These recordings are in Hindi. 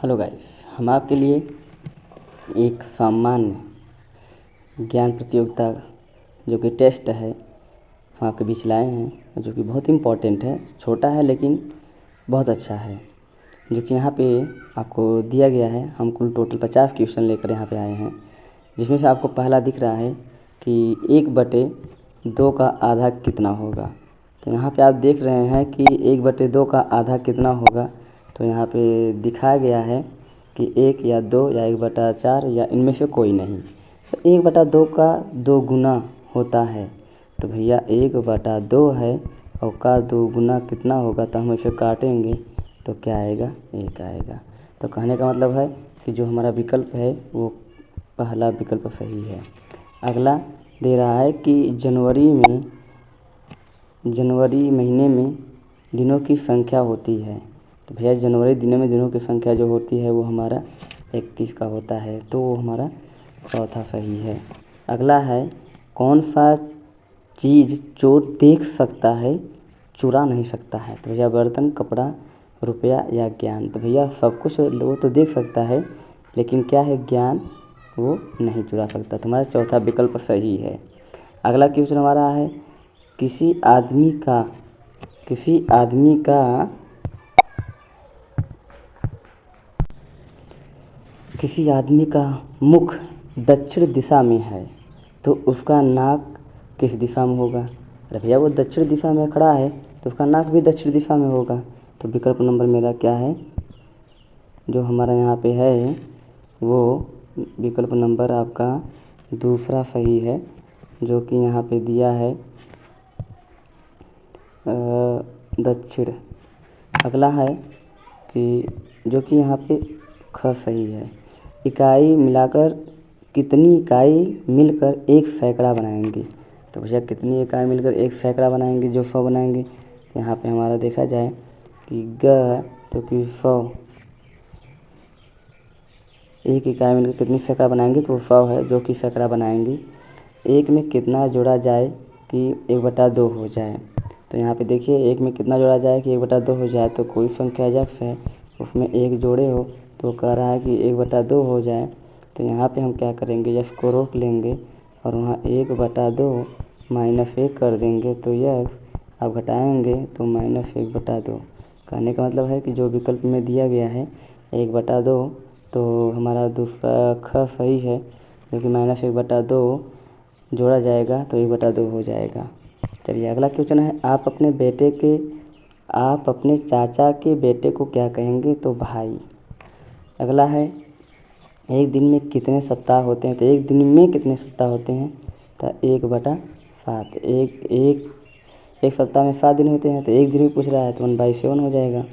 हेलो गाइस, हम आपके लिए एक सामान्य ज्ञान प्रतियोगिता जो कि टेस्ट है हम आपके बीच लाए हैं, जो कि बहुत इम्पोर्टेंट है। छोटा है लेकिन बहुत अच्छा है, जो कि यहाँ पे आपको दिया गया है। हम कुल टोटल 50 क्वेश्चन लेकर यहाँ पे आए हैं, जिसमें से आपको पहला दिख रहा है कि 1/2 का आधा कितना होगा। तो यहाँ पे आप देख रहे हैं कि 1/2 का आधा कितना होगा। तो यहाँ पे दिखाया गया है कि 1 या 2 या 1/4 या इनमें से कोई नहीं। तो 1/2 का 2 गुना होता है। तो भैया 1/2 है और का 2 गुना कितना होगा, तो हम इसे काटेंगे तो क्या आएगा, 1 आएगा। तो कहने का मतलब है कि जो हमारा विकल्प है वो पहला विकल्प सही है। अगला दे रहा है कि जनवरी महीने में दिनों की संख्या होती है। तो भैया जनवरी दिनों में दिनों की संख्या जो होती है वो हमारा 31 का होता है, तो वो हमारा चौथा सही है। अगला है, कौन सा चीज़ चोर देख सकता है चुरा नहीं सकता है। तो भैया बर्तन, कपड़ा, रुपया या ज्ञान। तो भैया सब कुछ वो तो देख सकता है, लेकिन क्या है, ज्ञान वो नहीं चुरा सकता। तो हमारा चौथा विकल्प सही है। अगला क्वेश्चन हमारा है, किसी आदमी का मुख दक्षिण दिशा में है तो उसका नाक किस दिशा में होगा। अरे भैया वो दक्षिण दिशा में खड़ा है तो उसका नाक भी दक्षिण दिशा में होगा। तो विकल्प नंबर मेरा क्या है, जो हमारा यहाँ पे है वो विकल्प नंबर आपका दूसरा सही है, जो कि यहाँ पे दिया है दक्षिण। अगला है कि जो कि यहाँ पे ख सही है। इकाई मिलाकर कितनी इकाई मिलकर एक सैकड़ा बनाएंगी। तो भैया कितनी इकाई मिलकर एक सैकड़ा बनाएंगे, जो 100 बनाएंगे। तो यहाँ पे हमारा देखा जाए कि तो कि 100, एक इकाई मिलकर कितनी सैकड़ा बनाएंगे, तो 100 है जो कि सैकड़ा बनाएंगी। एक में कितना जोड़ा जाए कि 1/2 हो जाए। तो यहाँ पे देखिए, एक में कितना जोड़ा जाए कि 1/2 हो जाए। तो कोई संख्या जब है उसमें एक जोड़े हो, तो कह रहा है कि 1/2 हो जाए। तो यहाँ पे हम क्या करेंगे, यह को रोक लेंगे और वहाँ 1/2 -1 कर देंगे। तो यह आप घटाएंगे तो -1/2। कहने का मतलब है कि जो विकल्प में दिया गया है 1/2, तो हमारा दूसरा ख सही है, जो कि -1/2 जोड़ा जाएगा तो 1/2 हो जाएगा। चलिए अगला क्वेश्चन है, आप अपने चाचा के बेटे को क्या कहेंगे। तो भाई। अगला है, एक दिन में कितने सप्ताह होते हैं। तो एक दिन में कितने सप्ताह होते हैं, तो 1/7। एक सप्ताह में 7 दिन होते हैं, तो एक दिन भी पूछ रहा है तो 1/7 हो जाएगा।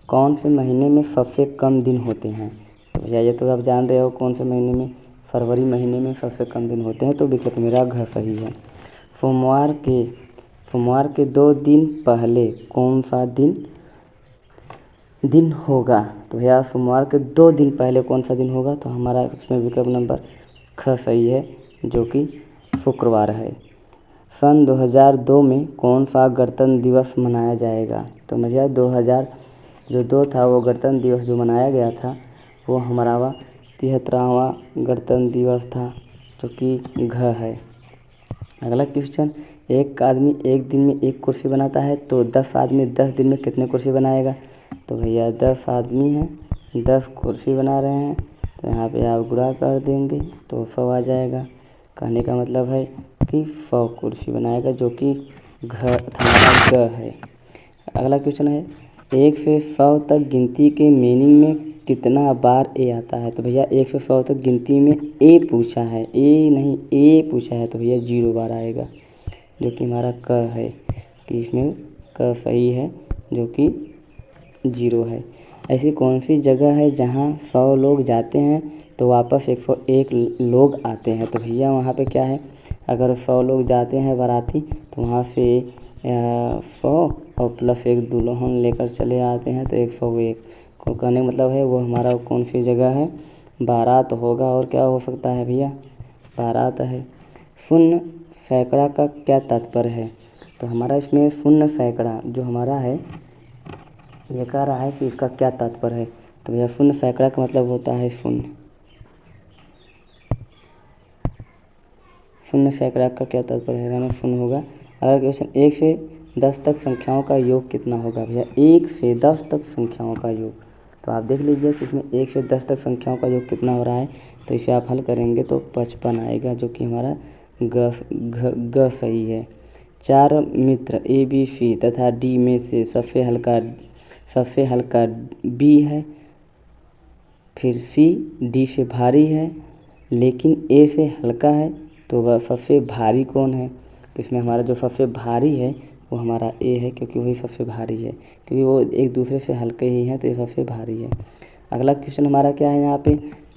कौन से महीने में सबसे कम दिन होते हैं। तो भैया ये तो आप जान रहे हो कौन से महीने में, फरवरी महीने में सबसे कम दिन होते हैं। तो विकल्प मेरा घ सही है। सोमवार के 2 दिन पहले कौन सा दिन होगा। तो भैया सोमवार के 2 दिन पहले कौन सा दिन होगा, तो हमारा इसमें विकल्प नंबर ख सही है, जो कि शुक्रवार है। सन 2002 में कौन सा गणतंत्र दिवस मनाया जाएगा। तो भैया 2002 था वो गणतंत्र दिवस जो मनाया गया था, वो हमारा 73वां गणतंत्र दिवस था, जो कि घ है। अगला क्वेश्चन, एक आदमी एक दिन में एक कुर्सी बनाता है तो 10 आदमी 10 दिन में कितने कुर्सी बनाएगा। तो भैया 10 आदमी हैं, 10 कुर्सी बना रहे हैं, तो यहाँ पे आप गुणा कर देंगे तो 100 आ जाएगा। कहने का मतलब है कि 100 कुर्सी बनाएगा, जो कि हमारा ग है। अगला क्वेश्चन है, 1 से 100 तक गिनती के मीनिंग में कितना बार ए आता है। तो भैया 1 से 100 तक गिनती में ए पूछा है, ए नहीं ए पूछा है, तो भैया 0 बार आएगा, जो कि हमारा क है, कि इसमें क सही है, जो कि 0 है। ऐसी कौन सी जगह है जहाँ 100 लोग जाते हैं तो वापस 101 लोग आते हैं। तो भैया वहाँ पे क्या है, अगर 100 लोग जाते हैं बाराती, तो वहाँ से 100 और प्लस 1 दुल्हन लेकर चले आते हैं, तो 101 को कहने का मतलब है वो हमारा कौन सी जगह है, बारात होगा। और क्या हो सकता है भैया, बारात है। शून्य सैकड़ा का क्या तात्पर्य है। तो हमारा इसमें शून्य सैकड़ा जो हमारा है, ये कह रहा है कि इसका क्या तात्पर्य है। तो भैया शून्य सैकड़ा का मतलब होता है शून्य। शून्य सैकड़ा का क्या तात्पर्य है, माना शून्य होगा। अगला क्वेश्चन, 1 से 10 तक संख्याओं का योग कितना होगा। भैया 1 से 10 तक संख्याओं का योग, तो आप देख लीजिए कि इसमें 1 से 10 तक संख्याओं का योग कितना हो रहा है। तो इसे आप हल करेंगे तो 55 आएगा, जो कि हमारा ग सही है। 4 मित्र ए बी सी तथा डी में से सबसे हल्का बी है, फिर सी डी से भारी है लेकिन ए से हल्का है, तो वह सबसे भारी कौन है। तो इसमें हमारा जो सबसे भारी है वो हमारा ए है, क्योंकि वही सबसे भारी है, क्योंकि वो एक दूसरे से हल्के ही हैं, तो ये सबसे भारी है। अगला क्वेश्चन हमारा क्या है, यहाँ पे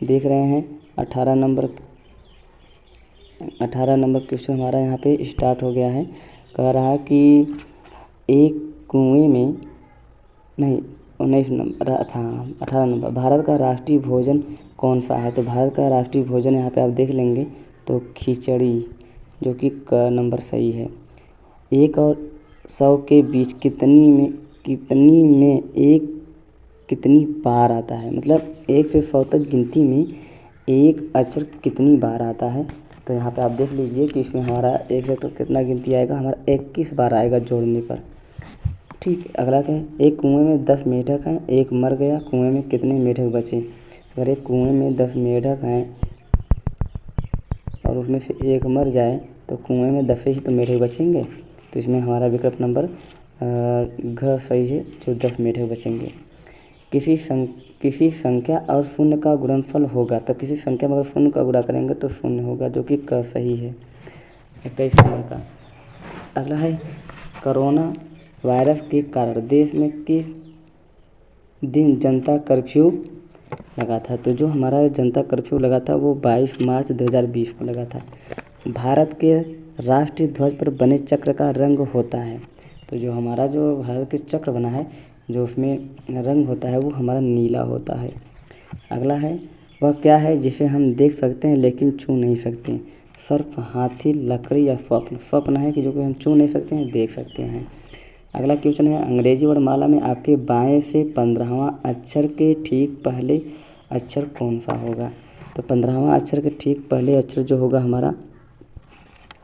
देख रहे हैं 18 नंबर क्वेश्चन हमारा यहाँ पे स्टार्ट हो गया है। कह रहा है कि एक कुएं में, नहीं 19 नंबर था, 18 नंबर, भारत का राष्ट्रीय भोजन कौन सा है। तो भारत का राष्ट्रीय भोजन यहाँ पे आप देख लेंगे तो खिचड़ी, जो कि क नंबर सही है। 1 और 100 के बीच कितनी बार आता है, मतलब 1 से 100 तक गिनती में एक अक्षर कितनी बार आता है। तो यहाँ पे आप देख लीजिए कि इसमें हमारा 1 से तो कितना गिनती आएगा, हमारा 21 बार आएगा जोड़ने पर। ठीक है, अगला क्या है, एक कुएं में 10 मेढक हैं, एक मर गया, कुएं में कितने मेढक बचे। अगर एक कुएं में 10 मेढक हैं और उसमें से एक मर जाए तो कुएं में 10 ही तो मेढक बचेंगे। तो इसमें हमारा विकल्प नंबर घ सही है, जो 10 मेढक बचेंगे। किसी संख्या और शून्य का गुणनफल होगा, तो किसी संख्या में अगर शून्य का गुणा करेंगे तो शून्य होगा, जो कि क सही है 21 नंबर का। अगला है, कोरोना वायरस के कारण देश में किस दिन जनता कर्फ्यू लगा था। तो जो हमारा जनता कर्फ्यू लगा था वो 22 मार्च 2020 को लगा था। भारत के राष्ट्रीय ध्वज पर बने चक्र का रंग होता है। तो जो हमारा जो भारत के चक्र बना है, जो उसमें रंग होता है वो हमारा नीला होता है। अगला है, वह क्या है जिसे हम देख सकते हैं लेकिन छू नहीं सकते। सर्प, हाथी, लकड़ी या स्वप्न। स्वप्न है कि जो कि हम छू नहीं सकते हैं, देख सकते हैं। अगला क्वेश्चन है, अंग्रेजी वर्णमाला में आपके बाएं से 15वां अक्षर के ठीक पहले अक्षर कौन सा होगा। तो 15वां अक्षर के ठीक पहले अक्षर जो होगा हमारा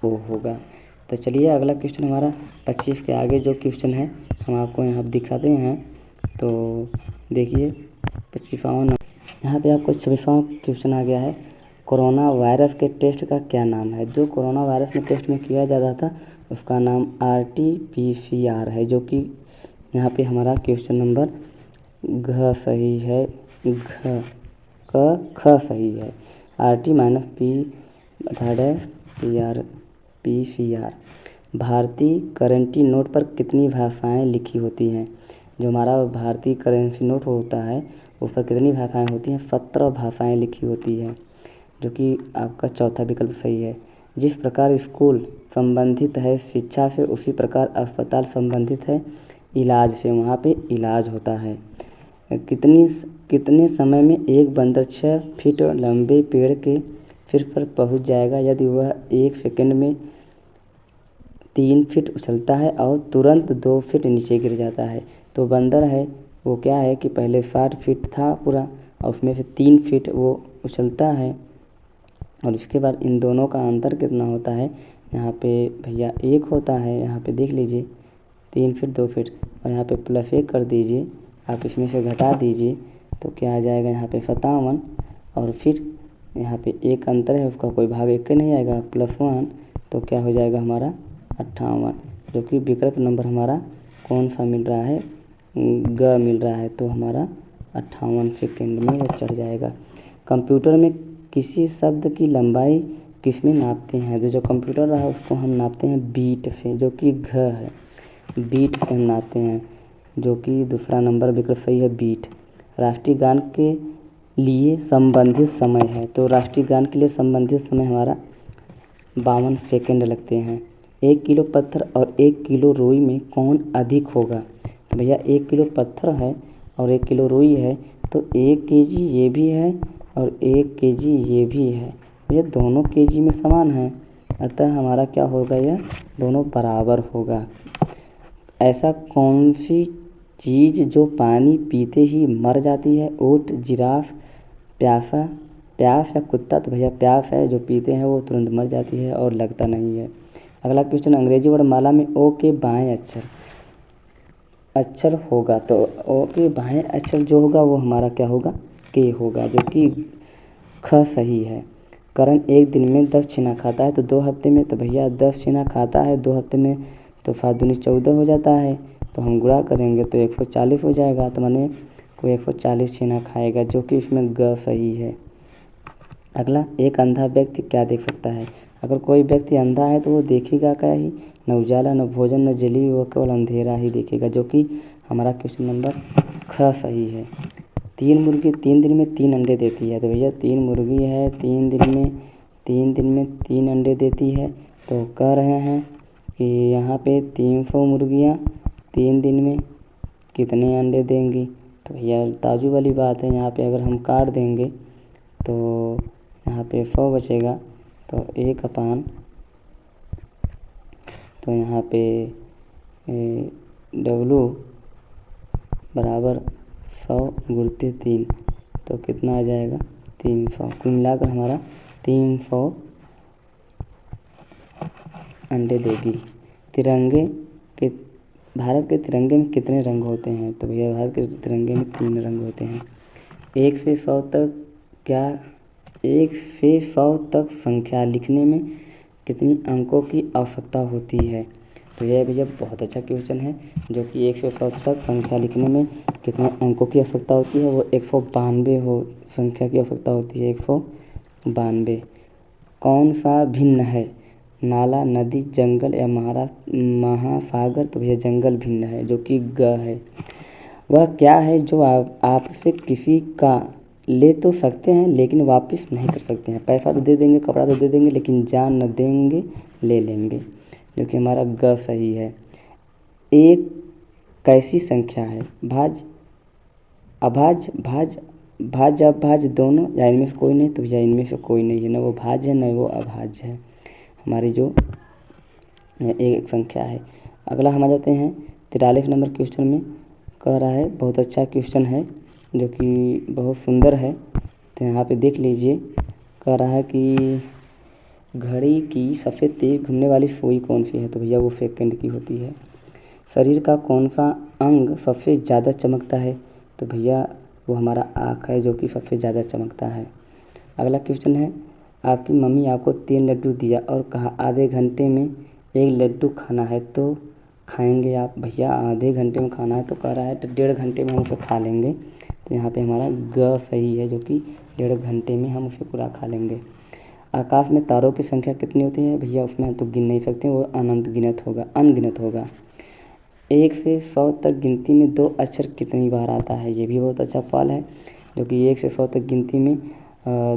वो होगा। तो चलिए अगला क्वेश्चन हमारा 25 के आगे जो क्वेश्चन है हम आपको यहाँ दिखाते हैं। तो देखिए 25वां नंबर, यहाँ पे आपको 26वां क्वेश्चन आ गया है, कोरोना वायरस के टेस्ट का क्या नाम है। जो कोरोना वायरस में टेस्ट में किया जाता था उसका नाम RT-PCR है, जो कि यहाँ पे हमारा क्वेश्चन नंबर घ सही है, ख सही है। RT-PCR। भारतीय करेंसी नोट पर कितनी भाषाएं लिखी होती हैं। जो हमारा भारतीय करेंसी नोट होता है उस पर कितनी भाषाएं होती हैं, 17 भाषाएं लिखी होती हैं, जो कि आपका चौथा विकल्प सही है। जिस प्रकार स्कूल संबंधित है शिक्षा से, उसी प्रकार अस्पताल संबंधित है इलाज से, वहाँ पे इलाज होता है। कितने समय में एक बंदर 6 फीट लंबे पेड़ के सिर पर पहुँच जाएगा यदि वह 1 सेकंड में 3 फीट उछलता है और तुरंत 2 फीट नीचे गिर जाता है। तो बंदर है वो क्या है कि पहले 60 फीट था पूरा और उसमें से 3 फीट वो उछलता है, और उसके बाद इन दोनों का अंतर कितना होता है, यहाँ पे भैया 1 होता है। यहाँ पे देख लीजिए 3 फीट 2 फीट, और यहाँ पे +1 कर दीजिए, आप इसमें से घटा दीजिए तो क्या आ जाएगा यहाँ पे 57, और फिर यहाँ पे 1 अंतर है उसका कोई भाग 1 नहीं आएगा, +1, तो क्या हो जाएगा हमारा 58, जो कि विकल्प नंबर हमारा कौन सा मिल रहा है, ग मिल रहा है। तो हमारा 58 सेकंड में यह चढ़ जाएगा। कंप्यूटर में किसी शब्द की लंबाई किसमें नापते हैं। जो कंप्यूटर रहा उसको हम नापते हैं बीट से, जो कि घ है, बीट से हम नापते हैं, जो कि दूसरा नंबर विकल्प सही है बीट। राष्ट्रीय गान के लिए संबंधित समय है। तो राष्ट्रीय गान के लिए संबंधित समय हमारा 52 सेकंड लगते हैं। 1 किलो पत्थर और 1 किलो रुई में कौन अधिक होगा। तो भैया 1 किलो पत्थर है और 1 किलो रुई है, तो 1 केजी ये भी है और 1 केजी ये भी है, ये दोनों केजी में समान है, अतः हमारा क्या होगा, यह दोनों बराबर होगा। ऐसा कौन सी चीज़ जो पानी पीते ही मर जाती है? ऊँट, जिराफ, प्यासा प्यास या कुत्ता? तो भैया प्यास है, जो पीते हैं वो तुरंत मर जाती है और लगता नहीं है। अगला क्वेश्चन, अंग्रेजी वर्णमाला में ओ के बाएं अक्षर होगा, तो ओ के बाएं अक्षर जो होगा वो हमारा क्या होगा? के होगा, जो कि ख सही है। करण एक दिन में 10 छेना खाता है तो 2 हफ्ते में? तो भैया 10 छेना खाता है 2 हफ्ते में तो 5 दूनी 14 हो जाता है, तो हम गुणा करेंगे तो 140 हो जाएगा, तो माने कोई 140 छेना खाएगा, जो कि इसमें ग सही है। अगला, एक अंधा व्यक्ति क्या देख सकता है? अगर कोई व्यक्ति अंधा है तो वो देखेगा क्या ही? न उजाला, न भोजन, न जली, वो केवल अंधेरा ही देखेगा, जो कि हमारा क्वेश्चन नंबर ख सही है। 3 मुर्गी 3 दिन में 3 अंडे देती है, तो भैया 3 मुर्गी है 3 दिन में 3 अंडे देती है, तो कह रहे हैं कि यहाँ पे 300 मुर्गियाँ 3 दिन में कितने अंडे देंगी? तो भैया ताजू वाली बात है, यहाँ पे अगर हम काट देंगे तो यहाँ पे 100 बचेगा, तो 1/, तो यहाँ पे W बराबर 100 गुणित 3, तो कितना आ जाएगा? 300। कुल मिलाकर हमारा 300 अंडे देगी। भारत के तिरंगे में कितने रंग होते हैं? तो भैया भारत के तिरंगे में 3 रंग होते हैं। 1 से 100 तक संख्या लिखने में कितनी अंकों की आवश्यकता होती है? तो यह भैया बहुत अच्छा क्वेश्चन है, जो कि 1 से 100 तक संख्या लिखने में कितने अंकों की आवश्यकता होती है? वो 192 संख्या की आवश्यकता होती है, 192। कौन सा भिन्न है? नाला, नदी, जंगल या महासागर? तो भैया जंगल भिन्न है, जो कि ग है। वह क्या है जो आपसे किसी का ले तो सकते हैं लेकिन वापस नहीं कर सकते हैं? पैसा तो दे देंगे, कपड़ा तो दे देंगे, लेकिन जान न देंगे, ले लेंगे, जो कि हमारा ग सही है। एक कैसी संख्या है? भाज्य अभाज्य दोनों, या इनमें से कोई नहीं? तो भैया इनमें से कोई नहीं है, न वो भाज्य है न वो अभाज्य है, हमारी जो एक संख्या है। अगला हम आ जाते हैं 43 नंबर क्वेश्चन में। कह रहा है, बहुत अच्छा क्वेश्चन है, जो कि बहुत सुंदर है, तो यहाँ पे देख लीजिए। कह रहा है कि घड़ी की सबसे तेज़ घूमने वाली सुई कौन सी है? तो भैया वो सेकंड की होती है। शरीर का कौन सा अंग सबसे ज़्यादा चमकता है? तो भैया वो हमारा आँख है, जो कि सबसे ज़्यादा चमकता है। अगला क्वेश्चन है, आपकी मम्मी आपको 3 लड्डू दिया और कहा आधे घंटे में 1 लड्डू खाना है, तो खाएंगे आप? भैया आधे घंटे में खाना है तो कह रहा है तो 1.5 घंटे में हम उसे खा लेंगे, तो यहाँ पे हमारा ग सही है, जो कि 1.5 घंटे में हम उसे पूरा खा लेंगे। आकाश में तारों की संख्या कितनी होती है? भैया उसमें हम तो गिन नहीं सकते, वो अनगिनत होगा। 1 से 100 तक गिनती में 2 अक्षर कितनी बार आता है? ये भी बहुत अच्छा सवाल है, जो कि 1 से 100 तक गिनती में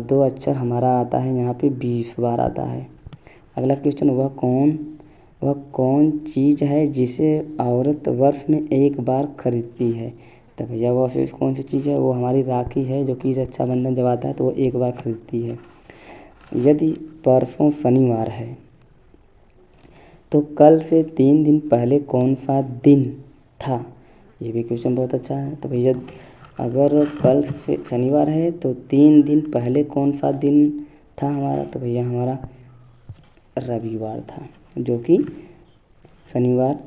2 अक्षर हमारा आता है, यहाँ पे 20 बार आता है। अगला क्वेश्चन, वह कौन चीज़ है जिसे औरत वर्ष में 1 बार खरीदती है? तो भैया वो फिर कौन सी चीज़ है? वो हमारी राखी है, जो कि रक्षाबंधन जब आता है तो वो 1 बार खरीदती है। यदि परसों शनिवार है तो कल से 3 दिन पहले कौन सा दिन था? ये भी क्वेश्चन बहुत अच्छा है। तो भैया अगर कल से शनिवार है तो 3 दिन पहले कौन सा दिन था हमारा? तो भैया हमारा रविवार था, जो कि शनिवार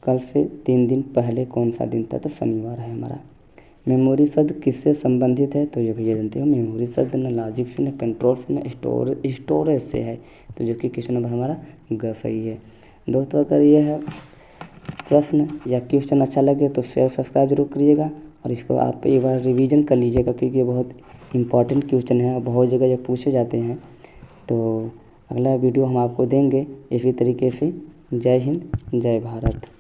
कल से 3 दिन पहले कौन सा दिन था? तो शनिवार है हमारा। मेमोरी शब्द किससे संबंधित है? तो ये भैया जानते हो, मेमोरी शब्द न लॉजिक से, न कंट्रोल से, न स्टोरेज से है, तो जो कि क्वेश्चन नंबर हमारा ग सही है। दोस्तों, अगर ये है प्रश्न या क्वेश्चन अच्छा लगे तो शेयर सब्सक्राइब जरूर करिएगा, और इसको आप एक बार रिवीजन कर लीजिएगा, क्योंकि ये बहुत इंपॉर्टेंट क्वेश्चन है और बहुत जगह ये पूछे जाते हैं। तो अगला वीडियो हम आपको देंगे इसी तरीके से। जय हिंद, जय भारत।